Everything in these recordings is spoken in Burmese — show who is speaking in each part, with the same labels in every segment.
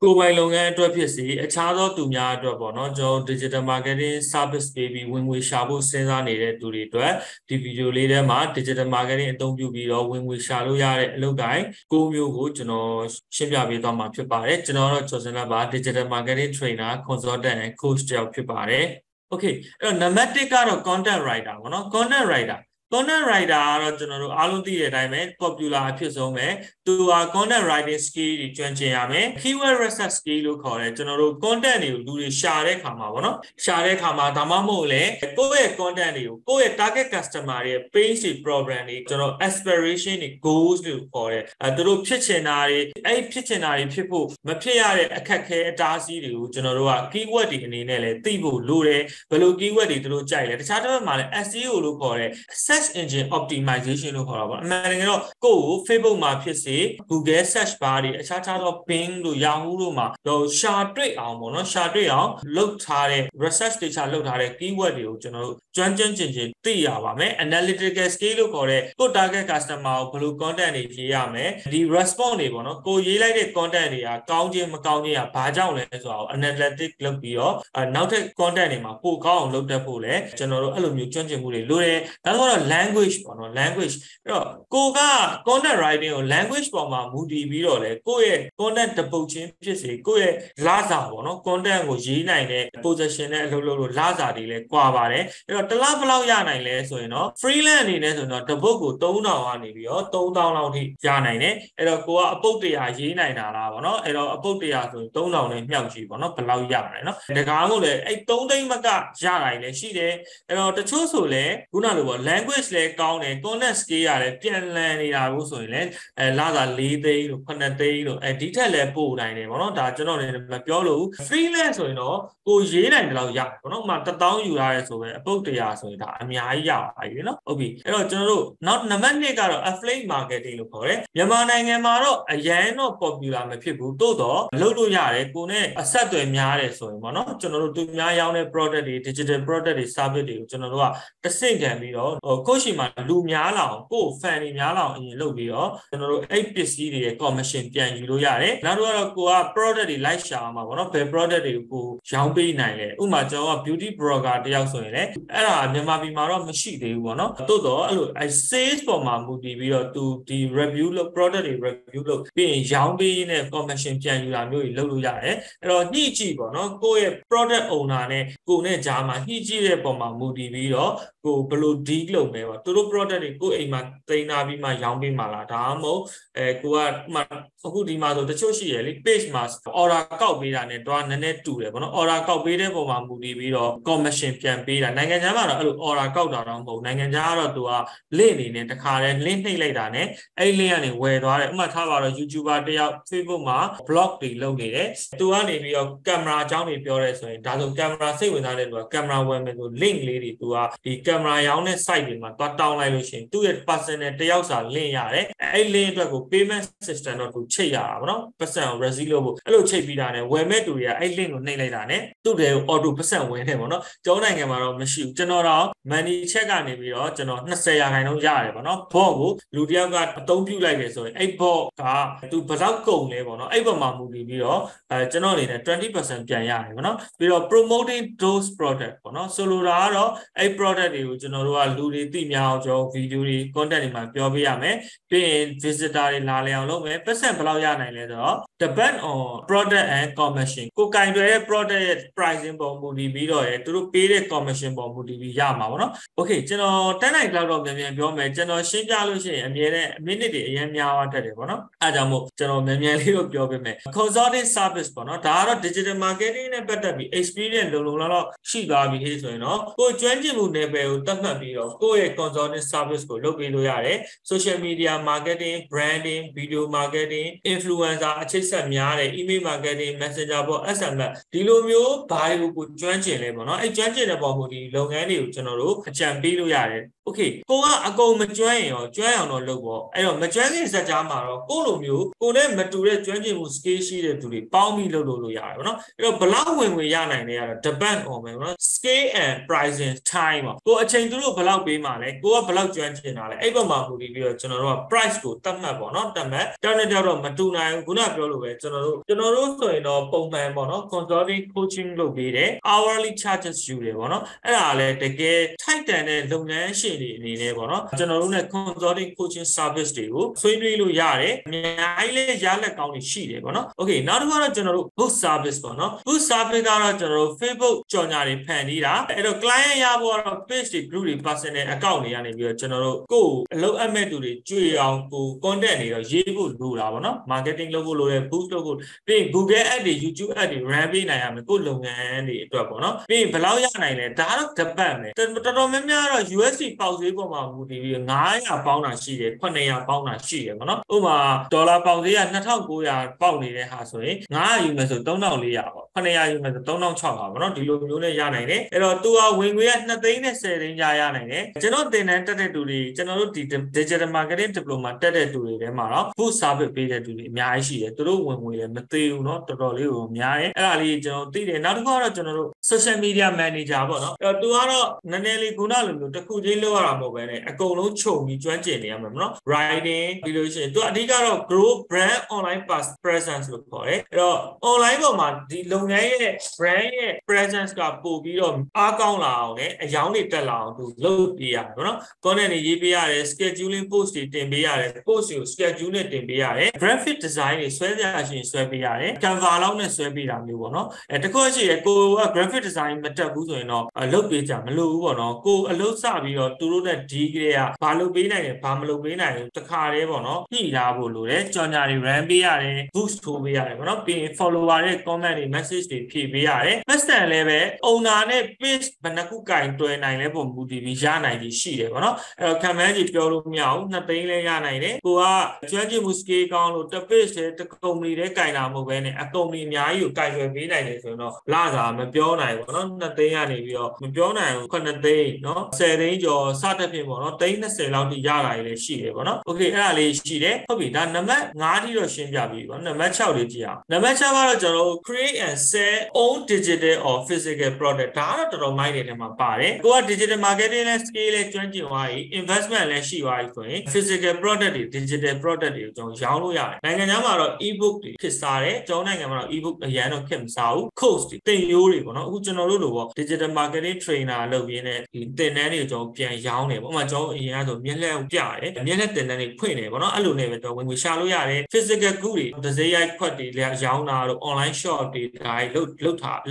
Speaker 1: ကိုယ်ပိုင်လုပ်ငန်းအတွက်ဖြစ်စီအခြားသောသူများအတွက်ပေါ့နော်ကျွန်တော် digital marketing service ပေးပြီးဝင်ငွေရှာဖို့စဉ်းစားနေတဲ့သူတွေအတွက်ဒီဗီဒီယိုလေးထဲမှာ digital marketing အသုံးပြုပြီးတော့ဝင်ငွေရှာလို့ရတဲ့အလုပ်ကိုင်9မျိုးကိုကျွန်တော်ရှင်းပြပေးသွားမှာဖြစ်ပါတယ်ကျွန်တော်တော့ Kyaw Zin Lat ပါ digital marketing trainer consultant and coach တယောက်ဖြစ်ပါတယ် okay အဲ့တော့နံပါတ်1ကတော့ content writer ပေါ့နော် content writer ကတော့ကျွန်တော်တို့အားလုံးသိတဲ့အတိုင်းပဲ popular အဖြစ်ဆုံးပဲသူက content writing skill တွေကျွမ်းကျင်ရမယ် keyword research skill လို့ခေါ်တယ်ကျွန်တော်တို့ content တွေကိုလူတွေရှာတဲ့အခါမှာပေါ့နော်ရှာတဲ့အခါမှာဒါမှမဟုတ်လေကိုယ့်ရဲ့ content တွေကိုယ့်ရဲ့ target customer တွေ page တွေ problem တွေကျွန်တော် aspiration တွေ goals လို့ခေါ်တယ်သူတို့ဖြစ်ချင်တာတွေအဲ့ဖြစ်ချင်တာတွေဖြစ်ဖို့မဖြစ်ရတဲ့အခက်ခဲအတားအဆီးတွေကိုကျွန်တော်တို့က keyword တွေအနေနဲ့လည်းသိဖို့လိုတယ်ဘယ်လို keyword တွေသူတို့ကြိုက်လဲတခြားတစ်ဖက်မှာလည်း SEO လို့ခေါ်တယ် search engine optimization လို့ခေါ်တာပေါ့အမှန်တကယ်တော့ကိုယ့်ကို Facebook မှာဖြစ်စေ Google search bar တွေအခြားသော Bing တို့ Yahoo တို့မှာတော့ရှာတွေ့အောင်ပေါ့နော်ရှာတွေ့အောင်လုပ်ထားတဲ့ research data လုပ်ထားတဲ့ keyword တွေကိုကျွန်တော်တို့ကျွမ်းကျင်သိရပါမယ် analytical skill လို့ခေါ်တဲ့ကို target customer ကိုဘယ်လို content တွေရေးရမယ်ဒီ response တွေပေါ့နော်ကိုရေးလိုက်တဲ့ content တွေကကောင်းခြင်းမကောင်းခြင်းကဘာကြောင့်လဲဆိုတာကို analytic လုပ်ပြီးတော့နောက်ထပ် content တွေမှာပိုကောင်းအောင်လုပ်တတ်ဖို့လဲကျွန်တော်တို့အဲ့လိုမျိုးကျွမ်းကျင်မှုတွေလိုတယ်ဒါဆိုတော့ language ပေါ့နော် language အဲ့တော့ကိုက content writing ကို language ပေါ်မှာမူတည်ပြီးတော့လေကိုယ့်ရဲ့ content တပုတ်ချင်းဖြစ်စေကိုယ့်ရဲ့လာစာပေါ့နော် content ကိုရေးနိုင်တဲ့ position နဲ့အလုပ်လုပ်လို့လာစာတွေလည်းကွာပါတယ်အဲ့တော့တစ်လဘယ်လောက်ရနိုင်လဲဆိုရင်တော့ freelance အနေနဲ့ဆိုရင်တော့တပုတ်ကို3000ကနေပြီးတော့3000လောက်ထိရနိုင်တယ်အဲ့တော့ကိုကအပုတ်100ရေးနိုင်တာလားပေါ့နော်အဲ့တော့အပုတ်100ဆိုရင်3000နဲ့မြှောက်ကြည့်ပေါ့နော်ဘယ်လောက်ရမလဲနော်တကားမို့လဲအဲ့3သိန်းမကရနိုင်လဲရှိတယ်အဲ့တော့တချို့ဆိုလဲခုနလိုပေါ့ language လဲကောင်းတယ် content skill ရတယ်ပြန်လည်နေတာလို့ဆိုရင်လဲလာစာ4သိန်းလို့9သိန်းလို့ဒီထက်လဲပို့နိုင်တယ်ပေါ့နော်ဒါကျွန်တော်လည်းမပြောလို့ freelance ဆိုရင်တော့ကိုရေးနိုင်တယ်လို့ရတယ်ပေါ့နော်ဥပမာ1000ယူရတယ်ဆိုပဲအပုတ်100ဆိုရင်ဒါအများကြီးရပါပြီနော်ဟုတ်ပြီအဲ့တော့ကျွန်တော်တို့နောက်နံပါတ်2ကတော့ affiliate marketing လို့ခေါ်တယ်မြန်မာနိုင်ငံမှာတော့အရန်တော့ popular မဖြစ်ဘူးတိုးတော့လုပ်လို့ရတယ်ကိုနဲ့အဆက်အသွယ်များတယ်ဆိုရင်ပေါ့နော်ကျွန်တော်တို့သူများရောင်းတဲ့ product တွေ digital product တွေ service တွေကိုကျွန်တော်တို့ကတဆင့်ခံပြီးတော့ကိုယ့်ရှိမှာလူများလာအောင်ကိုယ့် fan တွေများလာအောင်အရင်လုပ်ပြီးတော့ကျွန်တော်တို့အဲ့ပစ္စည်းတွေရဲ့ commission ပြန်ယူလို့ရတယ်နောက်တော့ကိုက product တွေ like ရှာမှာပေါ့နော်ဘယ် product တွေကိုရောင်းပေးနိုင်လဲဥပမာကျွန်တော်က beauty blogger တယောက်ဆိုရင်လည်းအဲ့ဒါမြန်မာပြည်မှာတော့မရှိသေးဘူးပေါ့နော်တိုးတော့အဲ့လို sales ပေါ်မှာမူတည်ပြီးတော့သူဒီ review လုပ် product တွေ review လုပ်ပြီးရင်ရောင်းပေးနဲ့ commission ပြန်ယူတာမျိုးတွေလုပ်လို့ရတယ်အဲ့တော့ညှိကြည့်ပေါ့နော်ကိုယ့်ရဲ့ product owner နဲ့ကိုယ်နဲ့ကြားမှာညှိကြည့်တဲ့ပုံမှာမူတည်ပြီးတော့ကိုဘယ်လို deal လုပ်မလဲပေါ့သူတို့ product တွေကိုယ့်အိမ်မှာသိမ်းထားပြီးမှရောင်းပေးမှာလားဒါမှမဟုတ်ကိုကအခုဒီမှာဆိုတချို့ရှိရလေ page မှာ order ကောက်ပေးတာနဲ့တော့နည်းနည်းတူတယ်ပေါ့နော် order ကောက်ပေးတဲ့ပုံမှာမူတည်ပြီးတော့ commission ပြန်ပေးတာနိုင်ငံခြားမှာတော့အဲ့လို order ကောက်တာတော့မဟုတ်နိုင်ငံခြားကတော့သူက link အနေနဲ့တခါတည်း link နှိပ်လိုက်တာနဲ့အဲ့ link ကနေဝယ်သွားတယ်ဥပမာထားပါတော့ YouTuber တယောက် Facebook မှာ blog တွေလုပ်နေတယ်သူကနေပြီးတော့ကင်မရာအကြောင်းတွေပြောရဲဆိုရင်ဒါဆိုကင်မရာစိတ်ဝင်စားတဲ့သူကကင်မရာဝယ်မယ်ဆို link လေးတွေသူကဒီကင်မရာရောင်းတဲ့ site တွေမှာတွားတောင်းလိုက်လို့ရှိရင်သူ့ရဲ့ personal တယောက်စာ link ရတယ်အဲ့ link အတွက်ကို payment system တော့သူချိတ်ရတာပေါ့နော်ပတ်စံကို receive လုပ်ဖို့အဲ့လိုချိတ်ပြီးတာနဲ့ဝယ်မဲ့သူတွေကအဲ့ link ကိုနှိပ်လိုက်တာနဲ့သူ့တဲ့ auto ပတ်စံဝင်နေပေါ့နော်ကျောင်းနိုင်ငံမှာတော့မရှိဘူးကျွန်တော်တော့ money check ကနေပြီးတော့ကျွန်တော်20%ရတယ်ပေါ့နော် bot ကိုလူတယောက်ကအသုံးပြုလိုက်တယ်ဆိုရင်အဲ့ bot ကသူဘယ်လောက်ကုန်လဲပေါ့နော်အဲ့ပေါ်မှာမူတည်ပြီးတော့ကျွန်တော်အနေနဲ့ 20% ပြန်ရတယ်ပေါ့နော်ပြီးတော့ promoting those product ပေါ့နော်ဆိုလိုတာကတော့အဲ့ product တွေကိုကျွန်တော်တို့ကလူတွေသိများအောင်ကျွန်တော် video တွေ content တွေမှာပြောပေးရမယ်ပြီးရင် visitor တွေလာလည်အောင်လုပ်မယ်ပတ်စံဘယ်လောက်ရနိုင်လဲဆိုတော့ depend on product and commission ကိုကင်တွယ်တဲ့ product ရဲ့ pricing ပေါ်မူတည်ပြီးတော့သူတို့ပေးတဲ့ commission ပေါ်မူတည်ပြီးရမှာပေါ့နော် okay ကျွန်တော်တိုင်းတိုင်းလောက်တော့မြန်ပြောမယ်ကျွန်တော်ရှင်းပြလို့ရှိရင်အမြဲတမ်း minute တွေအရင်များသွားတတ်တယ်ပေါ့နော်အဲဒါကြောင့်မို့ကျွန်တော်မြန်လေးတော့ပြောပေးမယ် consulting service ပေါ့နော်ဒါကတော့ digital marketing နဲ့ပတ်သက်ပြီး experience လုံလောက်ရှိသွားပြီဆိုရင်တော့ကိုကျွမ်းကျင်မှု level ကိုသတ်မှတ်ပြီးတော့ကိုယ့်ရဲ့ consulting service ကိုလုပ်ပေးလို့ရတယ် social media marketing branding video marketing influencer အချိတ်ဆက်များတယ် email marketing messenger bot SMS ဒီလိုမျိုးဘာတွေကိုကျွမ်းကျင်လဲပေါ့နော်အဲကျွမ်းကျင်တဲ့ပုံမူဒီလုပ်ငန်းတွေကိုကျွန်တော်တို့အကြံပေးလို့ရတယ် Okay, cô á cô mà chuyênအောင်တော့လုပ်ပေါ့အဲ့တော့မကျွမ်းခင်စက်ကြားမှာတော့ကိုလိုမျိုးကိုနဲ့မတူတဲ့ကျွမ်းကျင်မှု skill ရှိတဲ့သူတွေပေါင်းပြီးလုပ်လို့ရတယ်ပေါ့နော်အဲ့တော့ဘလောက်ဝင်ရနိုင်လဲကတော့ depend on ပဲပေါ့နော် scale and pricing time ပေါ့ကိုအချိန်သူတို့ဘလောက်ပေးမှာလဲကိုကဘလောက်ကျွမ်းကျင်တာလဲအဲ့ဘက်မှာမူတည်ပြီးတော့ကျွန်တော်တို့က price ကိုသတ်မှတ်ပေါ့နော်သတ်မှတ်တောင်းတဲ့တော့မတူနိုင်ဘူးခုနပြောလို့ပဲကျွန်တော်တို့ဆိုရင်တော့ပုံမှန်ပေါ့နော် consulting coaching လုပ်ပေးတယ် hourly charges ယူတယ်ပေါ့နော်အဲ့ဒါလည်းတကယ်ထိုက်တန်တဲ့လုပ်ငန်းရှင်တွေအနေနဲ့ပေါ့နော်ကျွန်တော်တို့ နဲ့ consulting coaching service တွေကိုဆွေးနွေးလို့ရတယ်အများကြီးလည်းရလက်ကောင်းတွေရှိတယ်ပေါ့နော် okay နောက်တစ်ခုကတော့ကျွန်တော်တို့ book service ပေါ့နော် book service ကတော့ကျွန်တော်တို့ Facebook ကြော်ညာတွေဖန်တီးတာအဲ့တော့ client ရဖို့ကတော့ page တွေ group တွေ personal account တွေကနေပြီးတော့ကျွန်တော်တို့ကိုယ်အလုပ်အပ်မဲ့သူတွေကြွေအောင်ကို content တွေတော့ရေးဖို့လိုတာပေါ့နော် marketing လုပ်ဖို့လိုတယ် boost လုပ်ဖို့ပြီးရင် Google ad တွေ YouTube ad တွေ run ပေးနိုင်ရမယ်ကိုယ်လုပ်ငန်းတွေအတွက်ပေါ့နော်ပြီးရင်ဘယ်လောက်ရနိုင်လဲဒါကတော့တပတ်ပဲတော်တော်များများတော့ USD ပေါက်ဈေးပေါ်မှာမူတည်ပြီး900ပေါင်းတာရှိတယ်900ပေါင်းတာရှိတယ်ပေါ့နော်ဥပမာဒေါ်လာပေါက်ဈေးက2900ပေါက်နေတဲ့ဟာဆိုရင်900ယူမယ်ဆို3400ပေါ့900ယူမယ်ဆို3600ပေါ့နော်ဒီလိုမျိုးနဲ့ရနိုင်တယ်အဲ့တော့သူကဝင်ငွေက2သိန်းနဲ့10သိန်းကြားရနိုင်တယ်ကျွန်တော်သင်တန်းတက်တဲ့သူတွေကျွန်တော်တို့ဒီ digital marketing diploma တက်တဲ့သူတွေထဲမှာတော့ food service ပေးတဲ့သူတွေအများကြီးရှိတယ်သူတို့ဝင်ငွေလည်းမသေးဘူးเนาะတော်တော်လေးကိုများတယ်အဲ့ဒါလေးကျွန်တော်သိတယ်နောက်တစ်ခါတော့ကျွန်တော်တို့ social media manager ပေါ့နော်အဲ့တော့သူကတော့နည်းနည်းလေးခုနလိုမျိုးတစ်ခုချင်းလုပ်ရတာမဟုတ်ပဲねအကုန်လုံးခြုံပြီးကျွမ်းကျင်နေရမှာเนาะ writing ပြီးလို့ရှိရင်သူအဓိကတော့ grow brand online presence လို့ခေါ်တယ်အဲ့တော့ online ပေါ်မှာဒီလုပ်ငန်းရဲ့ brand ရဲ့ presence ကပို့ပြီးတော့အားကောင်းလာအောင်ねအယောင်းတွေတက်လာအောင်သူလုပ်ပေးရတယ်ပေါ့နော် content တွေရေးပေးရတယ် scheduling post တွေတင်ပေးရတယ် post ကို schedule နဲ့တင်ပေးရတယ် graphic design တွေဆွဲကြရရှင်ဆွဲပေးရတယ် Canva လောက်နဲ့ဆွဲပေးတာမျိုးပေါ့နော်တခုရှိရကိုက graphic design မတက်ဘူးဆိုရင်တော့လုပ်ပေးကြမလို့ဘူးပေါ့နော်ကိုအလုပ်စပြီးတော့သူတို့နဲ့ဒီကလေးကဘာလုပ်ပေးနိုင်လဲဘာမလုပ်ပေးနိုင်ဘူးတခါတည်းပေါ့နော်ညှိထားဖို့လိုတယ်ကြော်ညာတွေ run ပေးရတယ် boost ထိုးပေးရတယ်ပေါ့နော်ပြီးရင် follower တွေ comment တွေ message တွေဖြည့်ပေးရတယ် person လည်းပဲ owner နဲ့ page ဘယ်နှခုကင်တွဲနိုင်လဲပုံမူတည်ပြီးရနိုင်ပြီးရှိတယ်ပေါ့နော်အဲ့တော့ခံမှန်းကြီးပြောလို့မရဘူး2သိန်းလဲရနိုင်တယ်ကိုကကျွမ်းကျင်မှု skill ကောင်းလို့တစ် page တစ် company တည်းကင်တာမဟုတ်ဘဲနဲ့အ company အများကြီးကိုကင်တွဲပေးနိုင်တယ်ဆိုရင်တော့လာတာမပြောနိုင်ဘူးပေါ့နော်2သိန်းကနေပြီးတော့မပြောနိုင်ဘူး9သိန်းเนาะ10သိန်းကျော်စသဖြင့်ပေါ့နော်သိန်း20လောက်ထိရတာလည်းရှိတယ်ပေါ့နော် okay အဲ့ဒါလေးရှိတယ်ဟုတ်ပြီဒါနံပါတ်5ထိတော့ရှင်းပြပြီပေါ့နံပါတ်6လေးကြည့်အောင်နံပါတ်6ကတော့ကျွန်တော်တို့ create and sell own digital or physical product ဒါကတော့တော်တော်မိုက်တဲ့ထဲမှာပါတယ်ကိုက digital marketing နဲ့ scale နဲ့ကျွမ်းကျင်သွားပြီ investment လည်းရှိသွားပြီဆိုရင် physical product တွေ digital product တွေကိုကျွန်တော်ရောင်းလို့ရတယ်နိုင်ငံခြားမှာတော့ ebook တွေဖြစ်စားတယ်ကျွန်တော်နိုင်ငံမှာတော့ ebook အရင်တော့ခက်မစားဘူး course တွေသင်ရိုးတွေပေါ့နော်အခုကျွန်တော်တို့လိုပေါ့ digital marketing trainer လုပ်ရင်းနဲ့ဒီသင်တန်းတွေကျွန်တော်ပြန်ရောင်းတယ်ပေါ့မှကျွန်တော်အရင်ကဆိုမျက်လှည့်ပြရတယ်မျက်လှည့်သင်တန်းတွေဖွင့်တယ်ပေါ့နော်အဲ့လိုနဲ့ပဲတော့ဝင်ငွေရှာလို့ရတယ် physical good တွေဒဇိရိုက်ခွက်တွေလည်းရောင်းတာတို့ online shop တွေဒါတွေ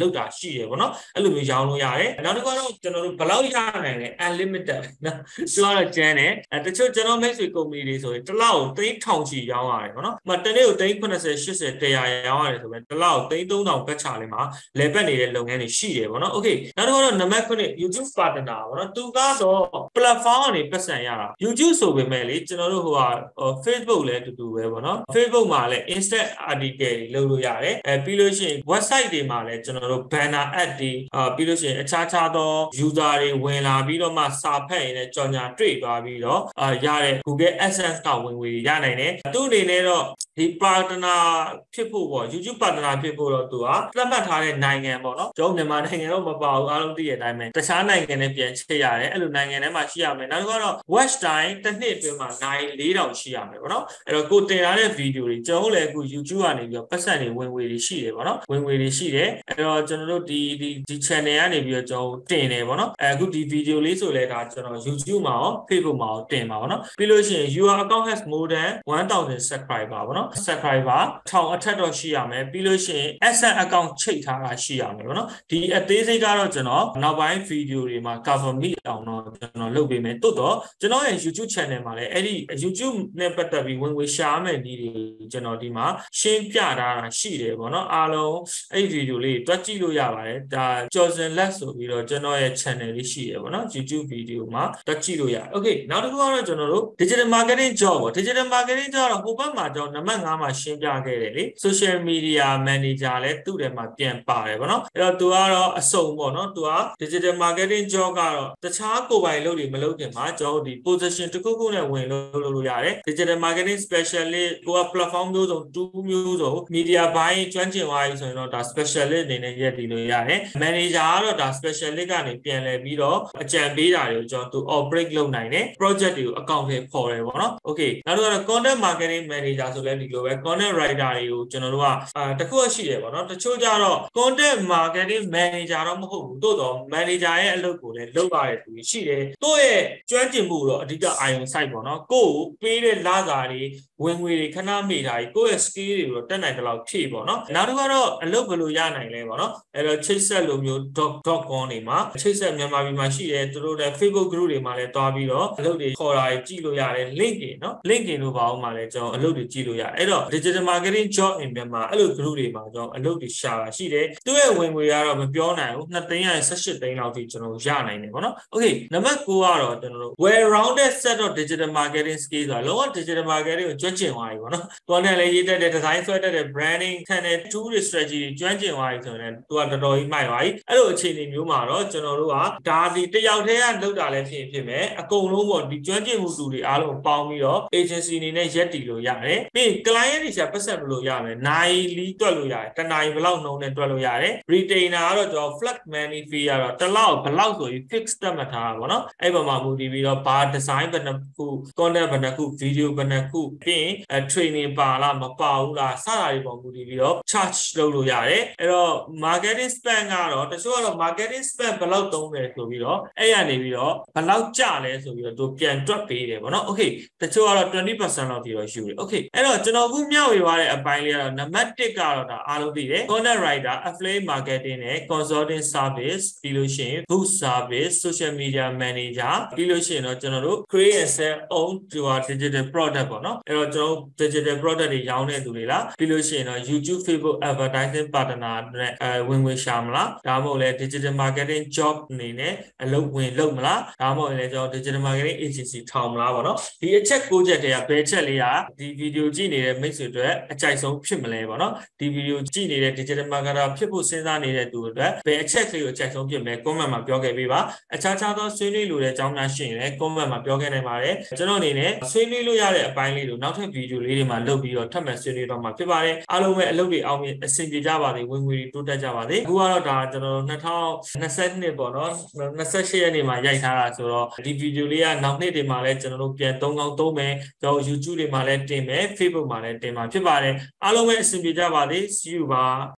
Speaker 1: လုပ်တာရှိတယ်ပေါ့နော်အဲ့လိုမျိုးရောင်းလို့ရတယ်နောက်တစ်ခါတော့ကျွန်တော်တို့ဘယ်လောက်ရနိုင်လဲ unlimited နော်သူကတော့ကျန်းတယ်တချို့ကျွန်တော်မိတ်ဆွေ company တွေဆိုရင်တစ်လောက်သိန်းထောင်ချီရောင်းရတယ်ပေါ့နော်မှတနေ့ကိုသိန်း80 80 100ရောင်းရတယ်ဆိုရင်တစ်လောက်သိန်း3000ပတ်ချလေးမှာလဲပတ်နေတဲ့လုပ်ငန်းတွေရှိတယ်ပေါ့နော် okay နောက်တစ်ခါတော့နံပါတ်9 YouTube partner ပေါ့နော်သူကတော့ platform ကနေပတ်စံရတာ YouTube ဆိုပေမဲ့လေကျွန်တော်တို့ဟိုဟာ Facebook လည်းတူတူပဲပေါ့နော် Facebook မှာလည်း instant article တွေလုပ်လို့ရတယ်ပြီးလို့ရှိရင် website တွေမှာလည်းကျွန်တော်တို့ banner ad တွေပြီးလို့ရှိရင်အခြားသော user တွေဝင်လာပြီးတော့မှစာဖတ်ရင်လည်းကြော်ညာတွေ့သွားပြီးတော့ရတဲ့ Google AdSense ကဝင်ငွေရနိုင်တယ်သူ့အနေနဲ့တော့ဒီ partner ဖြစ်ဖို့ပေါ့ YouTube partner ဖြစ်ဖို့တော့သူကသတ်မှတ်ထားတဲ့နိုင်ငံပေါ့နော်ကျွန်တော်မြန်မာနိုင်ငံတော့မပါဘူးအားလုံးသိတဲ့အတိုင်းပဲတခြားနိုင်ငံနဲ့ပြန်ချိတ်ရတယ်အဲ့လိုနိုင်ငံထဲမှာရှိရမယ်နောက်တစ်ခါတော့ watch time တစ်နှစ်အတွင်းမှာနိုင်4000ရှိရမယ်ပေါ့နော်အဲ့တော့ကိုတင်လာတဲ့ video တွေကျွန်တော်လည်းအခု YouTube ကနေပြီးတော့ပတ်စံတွေဝင်ငွေတွေရှိတယ်ပေါ့နော်ဝင်ငွေတွေရှိတယ်အဲ့တော့ကျွန်တော်တို့ဒီ channel ကနေပြီးတော့ကျွန်တော်တင်တယ်ပေါ့နော်အခုဒီ video လေးဆိုလဲဒါကျွန်တော် YouTube မှာရော Facebook မှာရောတင်ပါပေါ့နော်ပြီးလို့ရှိရင် your account has more than 1000 subscriber ပေါ့နော် subscriber 1000အထက်တော့ရှိရမယ်ပြီးလို့ရှိရင် asset account ချိတ်ထားတာရှိရမယ်ပေါ့နော်ဒီအသေးစိတ်ကတော့ကျွန်တော်နောက်ပိုင်း video တွေမှာ cover မိအောင်တော့ကျွန်တော်လုပ်ပေးမယ်တိုးတော့ကျွန်တော်ရဲ့ YouTube channel မှာလည်းအဲ့ဒီ YouTube နဲ့ပတ်သက်ပြီးဝင်ငွေရှာမယ်နည်းတွေကျွန်တော်ဒီမှာရှင်းပြထားတာရှိတယ်ပေါ့နော်အားလုံးအဲ့ဒီ video လေးတွက်ကြည့်လို့ရပါတယ်ဒါ Kyaw Zin Lat ဆိုပြီးတော့ကျွန်တော်ရဲ့ channel လေးရှိတယ်ပေါ့နော် YouTube video မှာတွက်ကြည့်လို့ရတယ် okay နောက်တစ်ခုကတော့ကျွန်တော်တို့ digital marketing job ပေါ့ digital marketing job တော့ဟိုဘက်မှာကျွန်တော်နံပါ တ်5မှာရှင်းပြခဲ့တယ်လေ social media manager လဲသူ့ထဲမှာပြန်ပါတယ်ဗောနော်အဲ့တော့သူကတော့အစုံပေါ့နော်သူက digital marketing job ကတော့တခြားကိုယ်ပိုင်လုပ်တွေမလုပ်ခင်မှာကျွန်တော်ဒီ position တစ်ခုခုနဲ့ဝင်လို့ရတယ် digital marketing specialist ကိုက platform မျိုးစုံ2မျိုးစုံ media ဘိုင်းကျွမ်းကျင်သွားပြီဆိုရင်တော့ဒါ specialist အနေနဲ့ရက်တည်လို့ရတယ် manager ကတော့ဒါ specialist ကနေပြန်လဲပြီးတော့အကြံပေးတာတွေကိုကျွန်တော်သူ operate လုပ်နိုင်တယ် project တွေကိုအကောင့်ထဲပေါ်တယ်ပေါ့နော် okay နောက်တစ်ခုကတော့ content marketing manager ဆိုလဲဒီလိုပဲ content writer တွေကိုကျွန်တော်တို့ကတခုရှိတယ်ပေါ့နော်တချို့ကြတော့ content marketing manager တော့မဟုတ်ဘူးတိုးတော့ manager ရဲ့အလုပ်ကိုလည်းလုပ်ရတဲ့သူရှိတယ်သူ့ရဲ့ကျွမ်းကျင်မှုတော့အဓိကအာရုံစိုက်ပေါ့နော်ကိုယ်ပေးတဲ့လစာတွေဝင်ငွေတွေခဏမေ့တာကြီးကိုယ့်ရဲ့ skill တွေကိုတော့တက်နိုင်တဲ့လောက်ဖြည့်ပေါ့နော်နောက်တစ်ခုကတော့အလုပ်ဘယ်လိုရနိုင်လဲပေါ့နော်အဲ့တော့ချိတ်ဆက်လိုမျိုး .com တွေမှာချိတ်ဆက်မြန်မာပြည်မှာရှိတယ်သူတို့လည်း Facebook group တွေမှာလည်းတွားပြီးတော့အလုပ်တွေခေါ်တာကြည့်လို့ရတယ် LinkedIn နော် LinkedIn တို့ဘာလို့မှလည်းကျွန်တော်အလုပ်တွေကြည့်လို့ရတယ်အဲ့တော့ digital marketing job in မြန်မာအဲ့လို group တွေမှာကျွန်တော်အလုပ်တွေရှာတာရှိတယ်သူ့ရဲ့ဝင်ငွေကတော့မပြောနိုင်ဘူး2သိန်းရ18သိန်းလောက်ထိကျွန်တော်ရနိုင်တယ်ပေါ့နော် okay နံပါတ်9ကတော့ကျွန်တော်တို့ well rounded set of digital marketing skills ဆိုတာလုံးဝ digital marketing ကိုကျွမ်းကျင်သွားပြီပေါ့နော် content လည်းရေးတတ်တယ် design ဆွဲတတ်တယ် branding channel tool strategy တွေကျွမ်းကျင်သွားပြီဆိုရင်သူကတော်တော်ကြီးမိုက်သွားပြီအဲ့လိုအခြေအနေမျိုးမှာတော့ကျွန်တော်တို့ကဒါဒီတယောက်တည်းကလုပ်တာလည်းဖြစ်မယ်အကုန်လုံးပေါ့ဒီကျွမ်းကျင်မှုသူတွေအားလုံးပေါင်းပြီးတော့ agency အနေနဲ့ရက်တည်လို့ရတယ်ပြီး client တွေရှာပတ်ဆက်လို့ရမယ်နိုင်လီတွက်လို့ရတယ်တနိုင်ဘယ်လောက်နှုန်းနဲ့တွက်လို့ရတယ် retainer ကတော့ကျွန်တော် flat money fee ကတော့တစ်လောက်ဘယ်လောက်ဆိုပြီး fix တက်မှတ်ထားတာပေါ့နော်အဲ့ပေါ်မှာမူတည်ပြီးတော့ဘာ design ဘယ်နှခု content ဘယ်နှခု video ဘယ်နှခုပြီးရင် training ပါလားမပါဘူးလားစတာတွေပေါ်မူတည်ပြီးတော့ charge လုပ်လို့ရတယ်အဲ့တော့ marketing spend ကတော့တချို့ကတော့ marketing spend ဘယ်လောက်သုံးတယ်ဆိုပြီးတော့အဲ့ရနေပြီးတော့ဘယ်လောက်ကျလဲဆိုပြီးတော့သူပြန်တွက်ပေးတယ်ပေါ့နော် okay တချို့ကတော့ 20% လောက်ထိတော့ယူတယ် okay အဲ့တော့ကျွန်တော်အခုမျှဝေသွားတဲ့အပိုင်းလေးကတော့နံပါတ်1ကတော့ဒါအားလုံးသိတယ် content writer affiliate marketing နဲ့ consulting service ပြီးလို့ရှိရင် book service social media manager ပြီးလို့ရှိရင်တော့ကျွန်တော်တို့ create and sell own digital product ပေါ့နော်အဲ့တော့ကျွန်တော် digital product တွေရောင်းတဲ့သူတွေလားပြီးလို့ရှိရင်တော့ YouTube Facebook advertising partner နဲ့ဝင်ငွေရှာမလားဒါမှမဟုတ်လဲ digital marketing job အနေနဲ့အလုပ်ဝင်လုပ်မလားဒါမှမဟုတ်လဲကျွန်တော် digital marketing agency ထောင်မလားပေါ့နော်ဒီအချက်9ချက်တည်းကဘယ်ချက်လေးကဒီဗီဒီယိုကြည့်နေတဲ့မိတ်ဆွေတွေအကြိုက်ဆုံးဖြစ်မလဲပေါ့နော်ဒီဗီဒီယိုကြည့်နေတဲ့ digital marketer ဖြစ်ဖို့စဉ်းစားနေတဲ့သူတွေဘယ်အချက်ကလေးကိုအကြိုက်ဆုံးဖြစ်မလဲ comment မှာပြောခဲ့ပေးပါအခြားသောဆွေးနွေးလိုတဲ့အကြောင်းများရှိရင်လည်း comment မှာပြောခဲ့နိုင်ပါတယ်ကျွန်တော်အနေနဲ့ဆွေးနွေးလို့ရတဲ့အပိုင်းလေးကိုနောက်ထပ်ဗီဒီယိုလေးတွေမှာလုပ်ပြီးတော့ထပ်မံဆွေးနွေးတော့မှာဖြစ်ပါတယ်အားလုံးပဲအလုပ်တွေအောင်မြင်အဆင်ပြေကြပါစေဝင်ငွေတွေတိုးတက်ကြပါစေအခုကတော့ဒါကျွန်တော်2022ပေါ့နော်28ရက်နေ့မှာရိုက်ထားတာဆိုတော့ဒီဗီဒီယိုလေးကနောက်နေ့တွေမှာလည်းကျွန်တော်တို့ပြန်သုံးကောင်းသုံးမယ်ကျွန်တော် YouTube တွေမှာလည်းတင်မယ် Facebook မှာလည်းတင်မှာဖြစ်ပါတယ်အားလုံးပဲအဆင်ပြေကြပါစေ see you ပါ